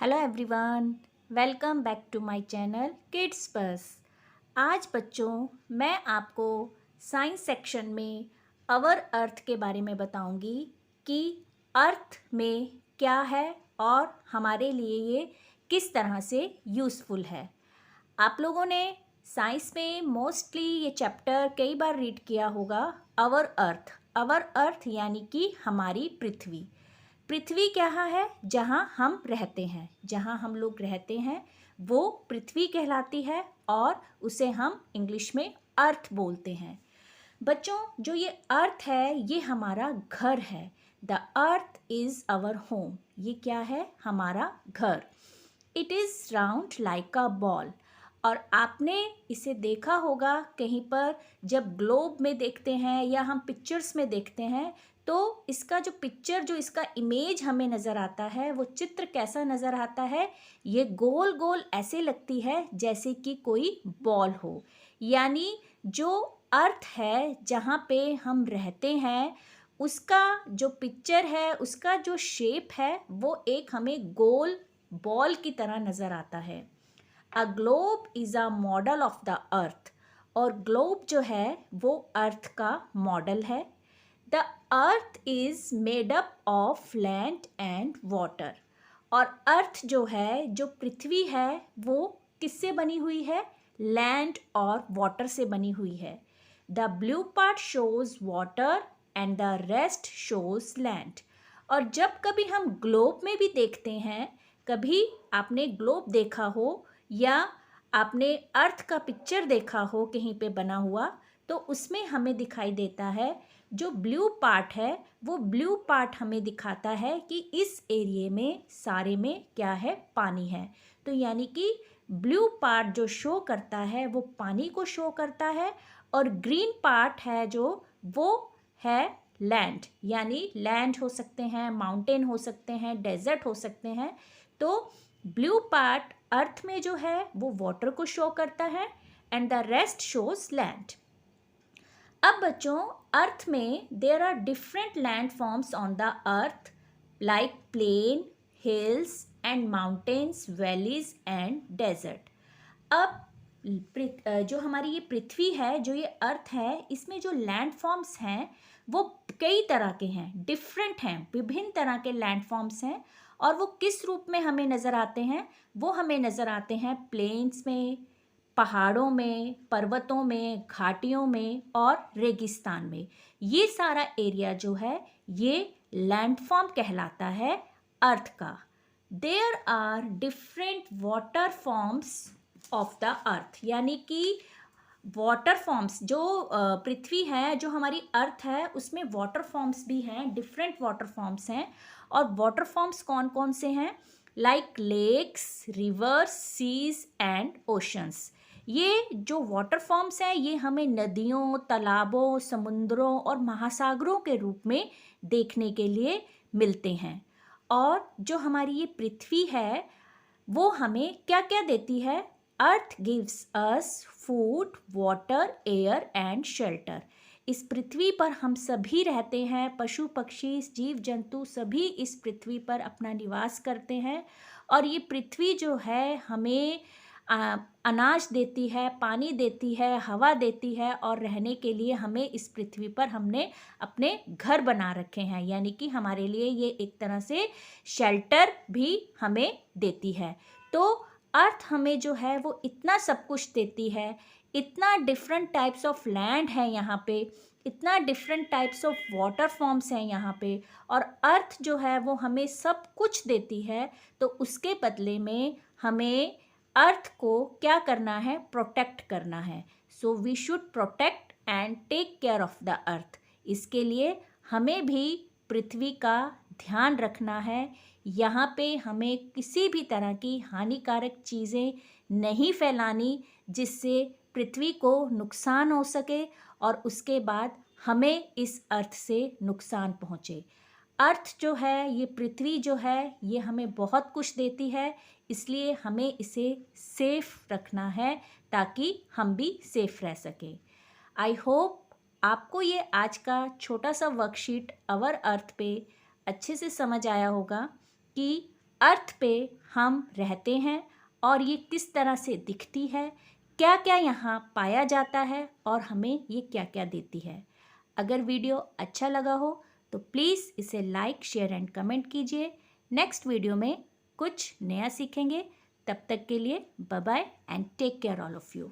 Hello everyone, welcome back to my channel kids bus. आज बच्चों मैं आपको साइंस सेक्शन में अवर अर्थ के बारे में बताऊंगी कि अर्थ में क्या है और हमारे लिए ये किस तरह से यूज़फुल है। आप लोगों ने साइंस में मोस्टली ये चैप्टर कई बार रीड किया होगा। अवर अर्थ यानी कि हमारी पृथ्वी। पृथ्वी क्या है? जहाँ हम रहते हैं, जहाँ हम लोग रहते हैं वो पृथ्वी कहलाती है और उसे हम इंग्लिश में अर्थ बोलते हैं। बच्चों, जो ये अर्थ है ये हमारा घर है। The earth is our home. ये क्या है? हमारा घर। It is round like a ball. और आपने इसे देखा होगा कहीं पर, जब ग्लोब में देखते हैं या हम पिक्चर्स में देखते हैं तो इसका जो पिक्चर, जो इसका इमेज हमें नज़र आता है, वो चित्र कैसा नज़र आता है? ये गोल गोल ऐसे लगती है जैसे कि कोई बॉल हो। यानी जो अर्थ है जहाँ पे हम रहते हैं उसका जो पिक्चर है, उसका जो शेप है वो एक हमें गोल बॉल की तरह नज़र आता है। A globe is a model of the अर्थ। और ग्लोब जो है वो अर्थ का मॉडल है। The earth is made up of land and water. और अर्थ जो है, जो पृथ्वी है, वो किससे बनी हुई है? लैंड और वाटर से बनी हुई है। The blue part shows water and the rest shows land. और जब कभी हम ग्लोब में भी देखते हैं, कभी आपने ग्लोब देखा हो या आपने अर्थ का पिक्चर देखा हो कहीं पे बना हुआ, तो उसमें हमें दिखाई देता है जो ब्लू पार्ट है, वो ब्लू पार्ट हमें दिखाता है कि इस एरिए में सारे में क्या है? पानी है। तो यानी कि ब्लू पार्ट जो शो करता है वो पानी को शो करता है, और ग्रीन पार्ट है जो वो है लैंड। यानी लैंड हो सकते हैं, माउंटेन हो सकते हैं, डेजर्ट हो सकते हैं। तो ब्लू पार्ट अर्थ में जो है वो वाटर को शो करता है and the rest shows land. अब बच्चों, अर्थ में there are different land forms on the earth, like plain, hills and mountains, valleys and desert. अब जो हमारी ये पृथ्वी है, जो ये अर्थ है, इसमें जो लैंड फॉर्म्स हैं वो कई तरह के हैं, डिफरेंट हैं, विभिन्न तरह के लैंड फॉर्म्स हैं। और वो किस रूप में हमें नज़र आते हैं? वो हमें नज़र आते हैं प्लेन्स में, पहाड़ों में, पर्वतों में, घाटियों में और रेगिस्तान में। ये सारा एरिया जो है ये लैंडफॉर्म कहलाता है अर्थ का। There are different water forms of the earth. यानी कि वाटर फॉर्म्स, जो पृथ्वी है, जो हमारी अर्थ है, उसमें वाटर फॉर्म्स भी हैं, डिफरेंट वाटर फॉर्म्स हैं। और वाटर फॉर्म्स कौन कौन से हैं? Like lakes, rivers, seas and oceans. ये जो वाटर फॉर्म्स हैं ये हमें नदियों, तालाबों, समुद्रों और महासागरों के रूप में देखने के लिए मिलते हैं। और जो हमारी ये पृथ्वी है वो हमें क्या क्या देती है? Earth gives us food, water, air and shelter. इस पृथ्वी पर हम सभी रहते हैं, पशु पक्षी, जीव जंतु सभी इस पृथ्वी पर अपना निवास करते हैं। और ये पृथ्वी जो है हमें अनाज देती है, पानी देती है, हवा देती है, और रहने के लिए हमें इस पृथ्वी पर हमने अपने घर बना रखे हैं। यानी कि हमारे लिए ये एक तरह से शेल्टर भी हमें देती है। तो अर्थ हमें जो है वो इतना सब कुछ देती है, इतना डिफरेंट टाइप्स ऑफ लैंड है यहाँ पे, इतना different types of water forms हैं यहाँ पे, और अर्थ जो है वो हमें सब कुछ देती है। तो उसके बदले में हमें अर्थ को क्या करना है? प्रोटेक्ट करना है। So we should protect and take care of the earth. इसके लिए हमें भी पृथ्वी का ध्यान रखना है। यहाँ पे हमें किसी भी तरह की हानिकारक चीज़ें नहीं फैलानी जिससे पृथ्वी को नुकसान हो सके और उसके बाद हमें इस अर्थ से नुकसान पहुँचे। अर्थ जो है, ये पृथ्वी जो है, ये हमें बहुत कुछ देती है, इसलिए हमें इसे सेफ रखना है ताकि हम भी सेफ रह सकें। आई होप आपको ये आज का छोटा सा वर्कशीट अवर अर्थ पे अच्छे से समझ आया होगा कि अर्थ पे हम रहते हैं और ये किस तरह से दिखती है, क्या क्या यहाँ पाया जाता है और हमें ये क्या क्या देती है। अगर वीडियो अच्छा लगा हो तो प्लीज़ इसे लाइक, शेयर एंड कमेंट कीजिए। नेक्स्ट वीडियो में कुछ नया सीखेंगे। तब तक के लिए bye bye and take care all of you.